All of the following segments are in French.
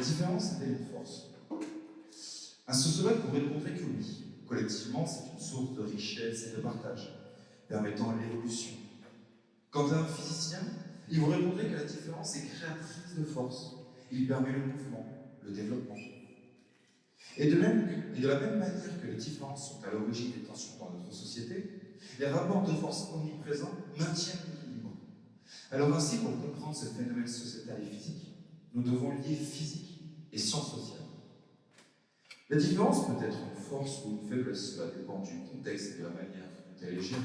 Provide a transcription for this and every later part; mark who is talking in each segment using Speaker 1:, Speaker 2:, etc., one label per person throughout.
Speaker 1: différence est-elle une force? Un sociologue pourrait répondre que oui. Collectivement, c'est une source de richesse et de partage, permettant l'évolution. Quant à un physicien, il vous répondrait que la différence est créatrice de force. Il permet le mouvement, le développement. Et de la même manière que les différences sont à l'origine des tensions dans notre société, les rapports de force omniprésents maintiennent l'équilibre. Alors ainsi, pour comprendre ce phénomène sociétal et physique, nous devons lier physique et sciences sociales. La différence peut être une force ou une faiblesse, cela dépend du contexte et de la manière dont elle est gérée.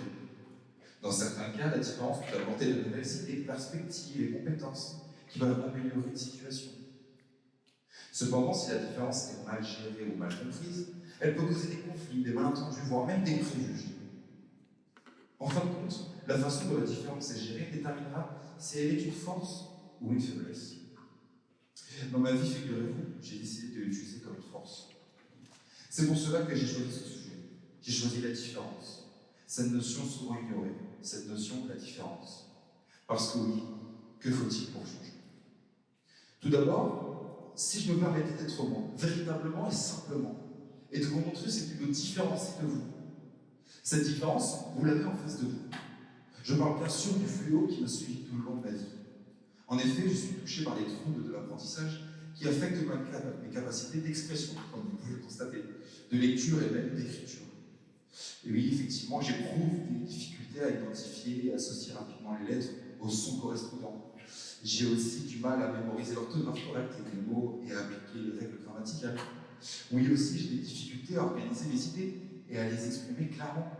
Speaker 1: Dans certains cas, la différence peut apporter de nouvelles idées, perspectives et compétences qui peuvent améliorer une situation. Cependant, si la différence est mal gérée ou mal comprise, elle peut causer des conflits, des malentendus, voire même des préjugés. En fin de compte, la façon dont la différence est gérée déterminera si elle est une force ou une faiblesse. Dans ma vie, figurez-vous, j'ai décidé de l'utiliser comme une force. C'est pour cela que j'ai choisi ce sujet. J'ai choisi la différence. Cette notion souvent ignorée, cette notion de la différence. Parce que oui, que faut-il pour changer? Tout d'abord, si je me permettais d'être moi, véritablement et simplement, et de vous montrer ce qui me différencie de vous. Cette différence, vous l'avez en face de vous. Je parle bien sûr du fléau qui m'a suivi tout le long de ma vie. En effet, je suis touché par les troubles de l'apprentissage qui affectent mes capacités d'expression, comme vous pouvez le constater, de lecture et même d'écriture. Et oui, effectivement, j'éprouve des difficultés à identifier et associer rapidement les lettres aux sons correspondants. J'ai aussi du mal à mémoriser l'orthographe correcte des mots et à appliquer les règles grammaticales. Oui, aussi, j'ai des difficultés à organiser mes idées et à les exprimer clairement.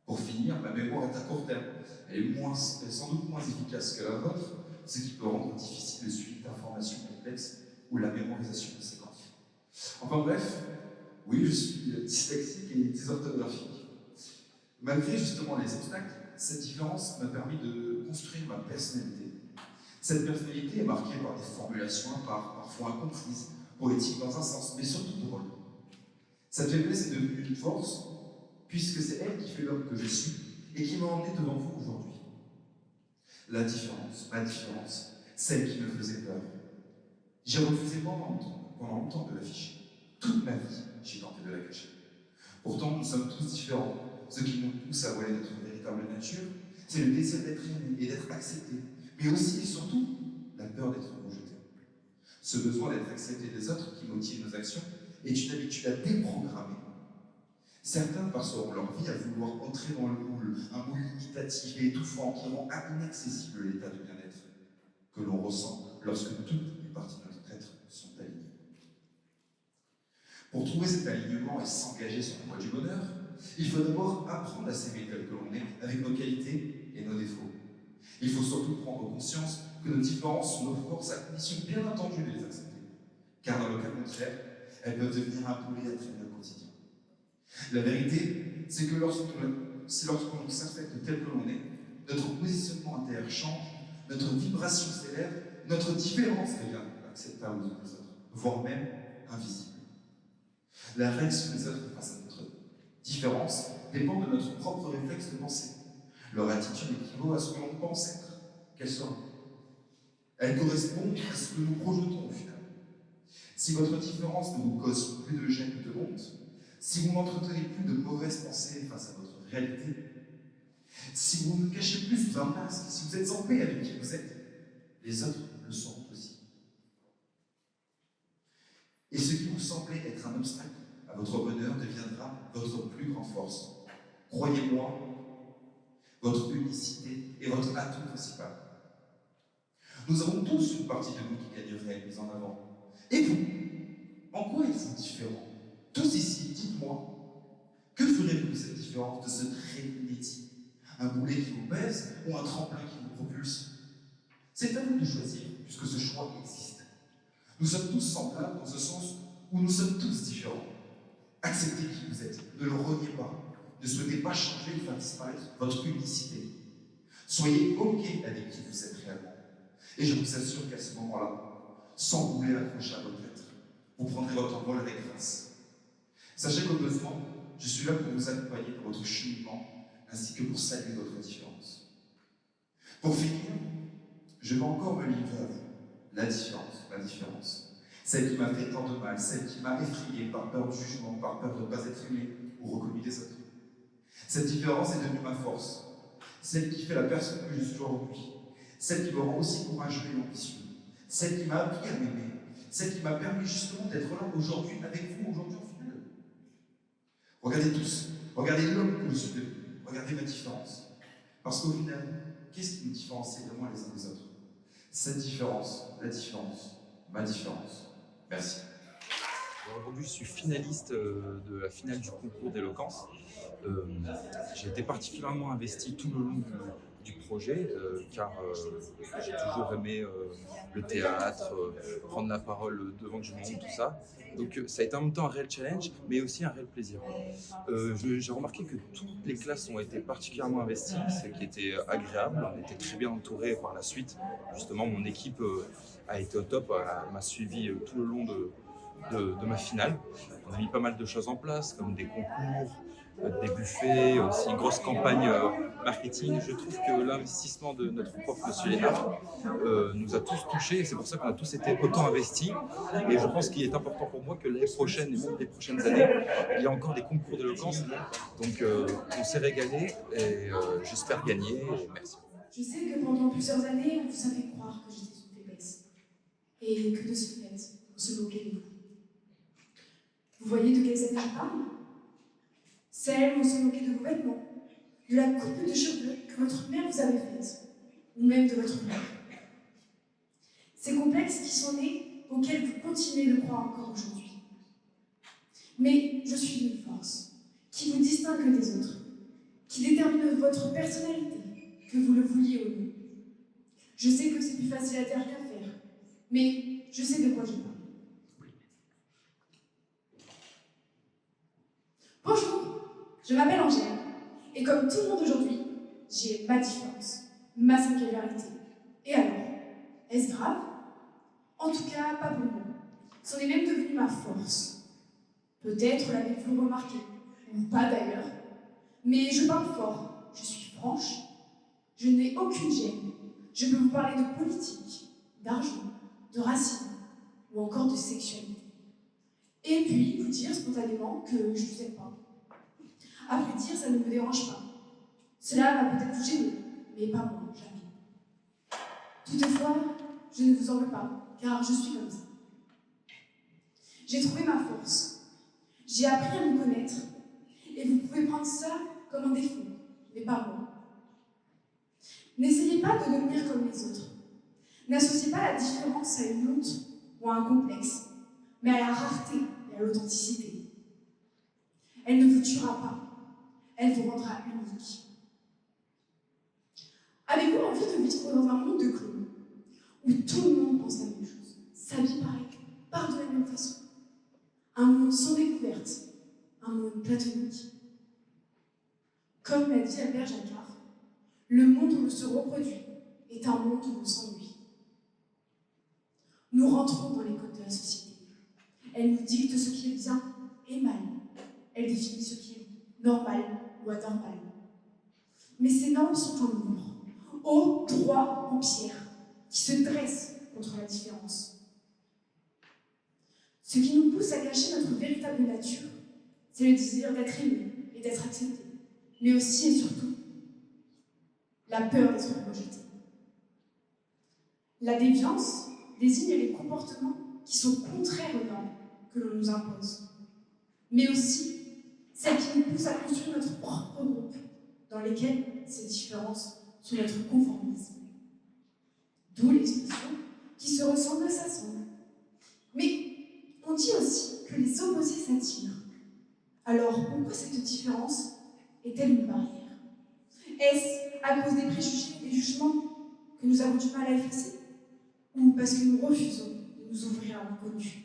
Speaker 1: Pour finir, ma mémoire est à court terme. Elle est sans doute moins efficace que la vôtre, ce qui peut rendre difficile le suivi d'informations complexes ou la mémorisation de séquences. Enfin bref, oui, je suis dyslexique et dysorthographique. Malgré justement les obstacles, cette différence m'a permis de construire ma personnalité. Cette personnalité est marquée par des formulations parfois incomprises, poétiques dans un sens, mais surtout drôles. Cette faiblesse est devenue une force, puisque c'est elle qui fait l'homme que je suis et qui m'a emmené devant vous aujourd'hui. La différence, ma différence, celle qui me faisait peur. J'ai refusé pendant longtemps de l'afficher. Toute ma vie, j'ai tenté de la cacher. Pourtant, nous sommes tous différents. Ce qui nous pousse à voiler notre véritable nature, c'est le désir d'être aimé et d'être accepté, mais aussi et surtout la peur d'être rejeté. Ce besoin d'être accepté des autres qui motive nos actions est une habitude à déprogrammer. Certains passeront leur vie à vouloir entrer dans le moule, un moule limitatif et étouffant qui rend inaccessible l'état de bien-être que l'on ressent lorsque toutes les parties de notre être sont alignées. Pour trouver cet alignement et s'engager sur la voie du bonheur, il faut d'abord apprendre à s'aimer tel que l'on est, avec nos qualités et nos défauts. Il faut surtout prendre conscience que nos différences sont nos forces, à condition bien entendu de les accepter. Car dans le cas contraire, elles peuvent devenir un boulet à traîner au quotidien. La vérité, c'est que lorsqu'on s'affecte tel que l'on est, notre positionnement intérieur change, notre vibration s'élève, notre différence devient acceptable aux yeux des autres, voire même invisible. La réaction des autres face à notre différence dépend de notre propre réflexe de pensée. Leur attitude équivaut à ce que l'on pense être, qu'elle soit. Elle correspond à ce que nous projetons au final. Si votre différence ne vous cause plus de gêne ou de honte, si vous n'entretenez plus de mauvaises pensées face à votre réalité, si vous ne cachez plus sous un masque, si vous êtes en paix avec qui vous êtes, les autres le seront aussi. Et ce qui vous semblait être un obstacle à votre bonheur deviendra votre plus grande force. Croyez-moi, votre unicité est votre atout principal. Nous avons tous une partie de nous qui gagnerait à être mise en avant. Et vous, en quoi êtes-vous différents? Tous ici, dites-moi, que ferez-vous de cette différence, de ce trait inédit? Un boulet qui vous pèse ou un tremplin qui vous propulse? C'est à vous de choisir, puisque ce choix existe. Nous sommes tous semblables dans ce sens où nous sommes tous différents. Acceptez qui vous êtes, ne le reniez pas. Ne souhaitez pas changer ou faire disparaître votre unicité. Soyez OK avec qui vous êtes réellement. Et je vous assure qu'à ce moment-là, sans boulet accroché à votre être, vous prendrez votre envol avec grâce. Sachez qu'au besoin, je suis là pour vous accompagner dans votre cheminement, ainsi que pour saluer votre différence. Pour finir, je vais encore me livrer à vous. La différence, ma différence. celle qui m'a fait tant de mal, celle qui m'a effrayé par peur du jugement, par peur de ne pas être aimé ou reconnu des autres. Cette différence est devenue ma force, celle qui fait la personne que je suis aujourd'hui, celle qui me rend aussi courageux et ambitieux, celle qui m'a appris à m'aimer, celle qui m'a permis justement d'être là aujourd'hui avec vous, aujourd'hui au final. Regardez tous, regardez l'homme que je suis devenu, regardez ma différence. Parce qu'au final, qu'est-ce qui nous différencie vraiment les uns des autres? Cette différence, la différence, ma différence. Merci.
Speaker 2: Aujourd'hui, je suis finaliste de la finale du concours d'éloquence. J'ai été particulièrement investi tout le long du projet, car j'ai toujours aimé le théâtre, prendre la parole devant du monde, tout ça. Donc ça a été en même temps un réel challenge, mais aussi un réel plaisir. J'ai remarqué que toutes les classes ont été particulièrement investies, ce qui était agréable. On était très bien entourés par la suite. Justement, mon équipe a été au top, m'a suivi tout le long de ma finale. On a mis pas mal de choses en place, comme des concours, des buffets, aussi une grosse campagne marketing. Je trouve que l'investissement de notre prof, M. Lénard, nous a tous touchés et c'est pour ça qu'on a tous été autant investis. Et je pense qu'il est important pour moi que l'année prochaine et même les prochaines années, il y a encore des concours d'éloquence. Donc on s'est régalé et j'espère gagner. Et merci.
Speaker 3: Je sais que pendant plusieurs années, on vous a fait croire que j'étais une faiblesse et que de ce fait, on se moquait de vous. Vous voyez de quelles années je parle? Celles où on se moquait de vos vêtements, de la coupe de cheveux que votre mère vous avait faite, ou même de votre père. Ces complexes qui sont nés, auxquels vous continuez de croire encore aujourd'hui. Mais je suis une force qui vous distingue des autres, qui détermine votre personnalité, que vous le vouliez ou non. Je sais que c'est plus facile à dire qu'à faire, mais je sais de quoi je parle. Bonjour, je m'appelle Angèle, et comme tout le monde aujourd'hui, j'ai ma différence, ma singularité. Et alors, est-ce grave? En tout cas, pas pour moi. C'en est même devenu ma force. Peut-être l'avez-vous remarqué, ou pas d'ailleurs, mais je parle fort, je suis franche, je n'ai aucune gêne. Je peux vous parler de politique, d'argent, de racisme, ou encore de sexualité. Et puis, vous dire spontanément que je vous aime pas. À vrai dire, ça ne me dérange pas. Cela va peut-être vous gêner, mais pas moi, jamais. Toutefois, je ne vous en veux pas, car je suis comme ça. J'ai trouvé ma force. J'ai appris à me connaître, et vous pouvez prendre ça comme un défaut, mais pas moi. N'essayez pas de devenir comme les autres. N'associez pas la différence à une honte ou à un complexe, mais à la rareté et à l'authenticité. Elle ne vous tuera pas, elle vous rendra unique. Avez-vous envie de vivre dans un monde de clones, où tout le monde pense la même chose, s'habille pareil, parle de la même façon? Un monde sans découverte, un monde platonique. Comme l'a dit Albert Jacquard, le monde où l'on se reproduit est un monde où l'on s'ennuie. Nous rentrons dans les codes de la société. Elle nous dicte ce qui est bien et mal. Elle définit ce qui est normal ou anormal. Mais ces normes sont un mur, haut, droit, en pierre, qui se dresse contre la différence. Ce qui nous pousse à cacher notre véritable nature, c'est le désir d'être aimé et d'être accepté, mais aussi et surtout la peur d'être rejeté. La déviance désigne les comportements qui sont contraires aux normes que l'on nous impose, mais aussi celles qui nous poussent à construire notre propre groupe, dans lesquels ces différences sont notre conformisme. D'où l'expression qui se ressemble s'assemble. Mais on dit aussi que les opposés s'attirent. Alors pourquoi cette différence est-elle une barrière? Est-ce à cause des préjugés et des jugements que nous avons du mal à effacer? Ou parce que nous refusons de nous ouvrir à l'inconnu?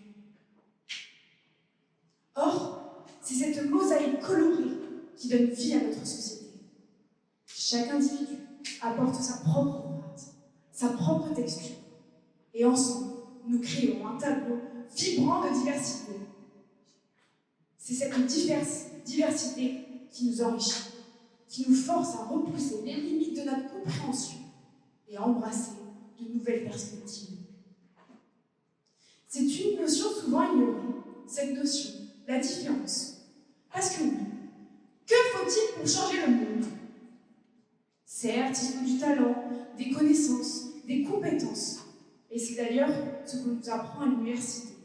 Speaker 3: Or, c'est cette mosaïque colorée qui donne vie à notre société. Chaque individu apporte sa propre empreinte, sa propre texture. Et ensemble, nous créons un tableau vibrant de diversité. C'est cette diversité qui nous enrichit, qui nous force à repousser les limites de notre compréhension et à embrasser de nouvelles perspectives. C'est une notion souvent ignorée, cette notion, la différence. Parce que oui, que faut-il pour changer le monde? Certes, il faut du talent, des connaissances, des compétences. Et c'est d'ailleurs ce qu'on nous apprend à l'université.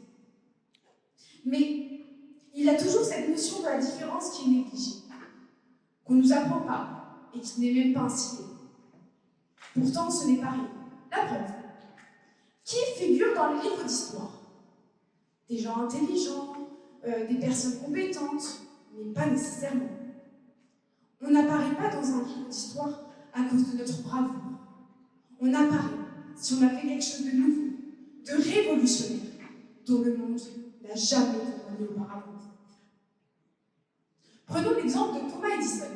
Speaker 3: Mais il y a toujours cette notion de la différence qui est négligée, qu'on ne nous apprend pas et qui n'est même pas incitée. Pourtant, ce n'est pas rien. La preuve. Qui figure dans les livres d'histoire? Des gens intelligents, des personnes compétentes, mais pas nécessairement. On n'apparaît pas dans un livre d'histoire à cause de notre bravoure. On apparaît si on a fait quelque chose de nouveau, de révolutionnaire, dont le monde n'a jamais témoigné auparavant. Prenons l'exemple de Thomas Edison,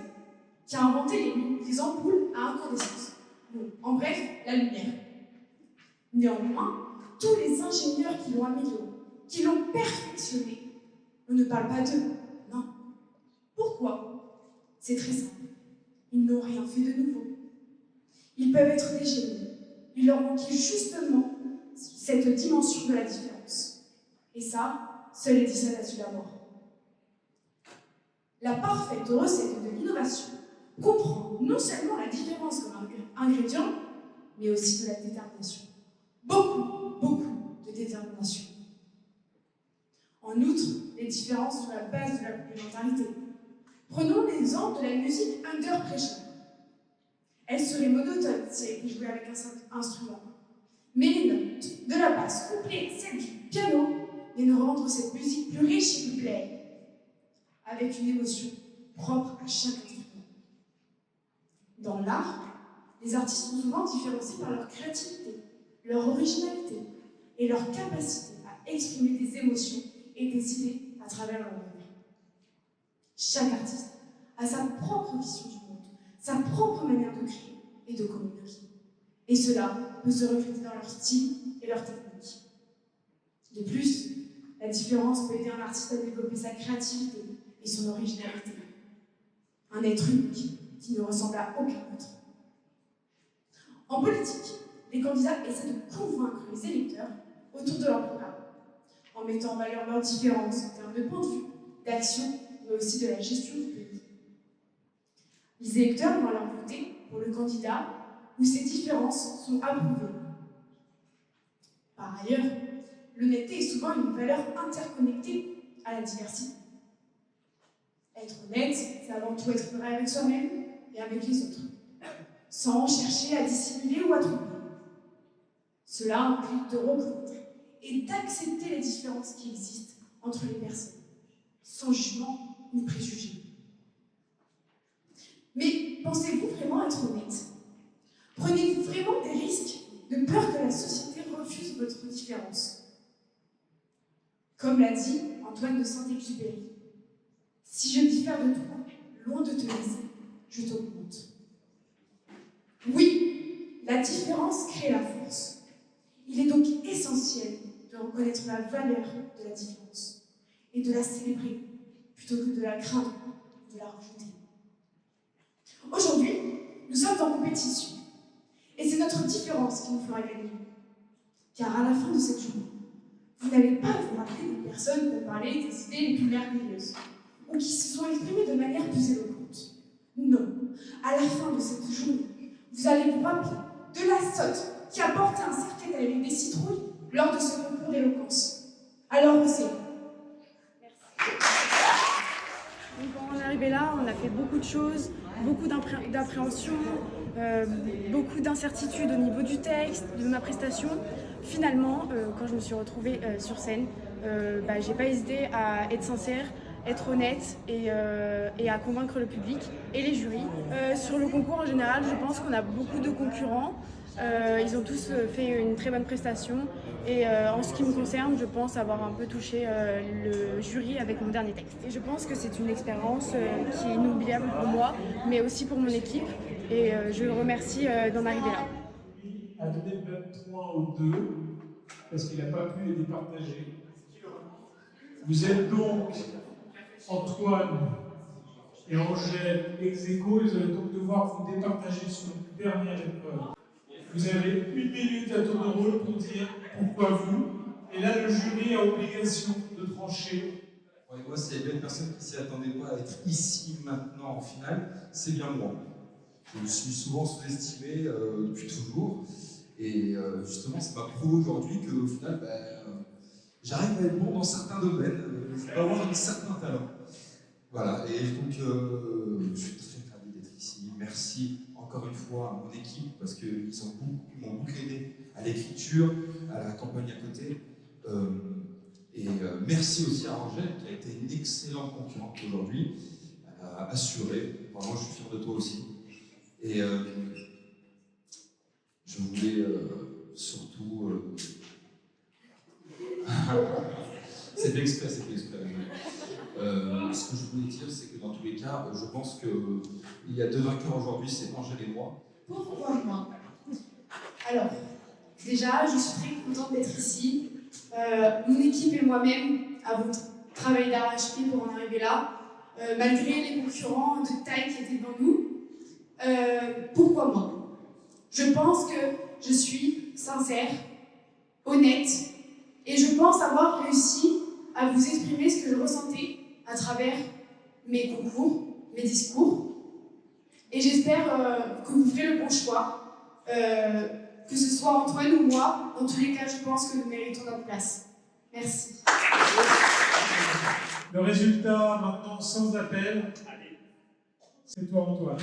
Speaker 3: qui a inventé les ampoules à incandescence. Bon, en bref, la lumière. Néanmoins, tous les ingénieurs qui l'ont amélioré, qui l'ont perfectionné, on ne parle pas d'eux, non. Pourquoi? C'est très simple. Ils n'ont rien fait de nouveau. Ils peuvent être des génies. Il leur manquait justement cette dimension de la différence. Et ça, seul Edison a su l'avoir. La parfaite recette de l'innovation comprend non seulement la différence comme ingrédient, mais aussi de la détermination. Beaucoup de détermination. En outre, les différences sont la base de la complémentarité. Prenons l'exemple de la musique under pressure. Elle serait monotone si elle était jouée avec un seul instrument. Mais les notes de la basse couplées avec celles du piano viennent rendre cette musique plus riche et plus pleine, avec une émotion propre à chaque instrument. Dans l'art, les artistes sont souvent différenciés par leur créativité, leur originalité et leur capacité à exprimer des émotions et des idées à travers leur œuvre. Chaque artiste a sa propre vision du monde, sa propre manière de créer et de communiquer. Et cela peut se refléter dans leur style et leur technique. De plus, la différence peut aider un artiste à développer sa créativité et son originalité. Un être unique qui ne ressemble à aucun autre. En politique, les candidats essaient de convaincre les électeurs autour de leur programme, en mettant en valeur leurs différences en termes de point de vue, d'action, mais aussi de la gestion du pays. Les électeurs vont alors voter pour le candidat où ces différences sont approuvées. Par ailleurs, l'honnêteté est souvent une valeur interconnectée à la diversité. Être honnête, c'est avant tout être vrai avec soi-même et avec les autres, sans chercher à dissimuler ou à tromper. Cela implique de reconnaître et d'accepter les différences qui existent entre les personnes, sans jugement ni préjugés. Mais pensez-vous vraiment être honnête? Prenez-vous vraiment des risques de peur que la société refuse votre différence? Comme l'a dit Antoine de Saint-Exupéry, si je diffère de toi, loin de te laisser, je t'augmente. Oui, la différence crée la force. Il est donc essentiel de reconnaître la valeur de la différence et de la célébrer plutôt que de la craindre ou de la rejeter. Aujourd'hui, nous sommes en compétition et c'est notre différence qui nous fera gagner. Car à la fin de cette journée, vous n'allez pas vous rappeler des personnes qui ont parlé des idées les plus merveilleuses ou qui se sont exprimées de manière plus éloquente. Non, à la fin de cette journée, vous allez vous rappeler de la sotte qui a porté un cercueil avec des citrouilles lors de ce concours d'éloquence. Alors, osez.
Speaker 4: Quand on est arrivé là, on a fait beaucoup de choses, beaucoup d'appréhension, beaucoup d'incertitudes au niveau du texte, de ma prestation. Finalement, quand je me suis retrouvée sur scène, j'ai pas hésité à être sincère, être honnête et à convaincre le public et les jurys. Sur le concours en général, je pense qu'on a beaucoup de concurrents. Ils ont tous fait une très bonne prestation et en ce qui me concerne, je pense avoir un peu touché le jury avec mon dernier texte. Et je pense que c'est une expérience qui est inoubliable pour moi, mais aussi pour mon équipe et je le remercie d'en arriver là.
Speaker 5: A donné 23 aux 2 parce qu'il n'a pas pu les départager. Vous êtes donc Antoine et Angèle ex aequo, vous allez donc devoir vous départager sur une dernière épreuve. Vous avez 1 minute à tour de rôle pour dire pourquoi vous Et là, le jury a obligation de trancher.
Speaker 1: Ouais, moi, s'il y a bien une personne qui s'y attendait pas à être ici, maintenant, en finale, c'est bien moi. Je me suis souvent sous-estimé depuis toujours. Et justement, ça m'a prouvé aujourd'hui qu'au final, j'arrive à être bon dans certains domaines. Je peux avoir un certain talent. Voilà, et donc je suis très ravi d'être ici. Merci encore une fois à mon équipe parce qu'ils m'ont beaucoup aidé à l'écriture, à la campagne à côté. Merci aussi à Angèle qui a été une excellente concurrente aujourd'hui. Elle a assuré. Vraiment, je suis fier de toi aussi. Et je voulais surtout. C'est exprès, c'est exprès. Ce que je voulais dire, c'est que dans tous les cas, je pense qu'il y a deux vainqueurs aujourd'hui, c'est Angèle et moi.
Speaker 3: Pourquoi moi? Alors, déjà, je suis très contente d'être ici. Mon équipe et moi-même avons travaillé d'arrache-pied pour en arriver là, malgré les concurrents de taille qui étaient devant nous. Pourquoi moi? Je pense que je suis sincère, honnête, et je pense avoir réussi à vous exprimer ce que je ressentais à travers mes concours, mes discours. Et j'espère que vous ferez le bon choix, que ce soit Antoine ou moi. Dans tous les cas, je pense que nous méritons notre place. Merci.
Speaker 5: Le résultat, maintenant, sans appel. C'est toi, Antoine.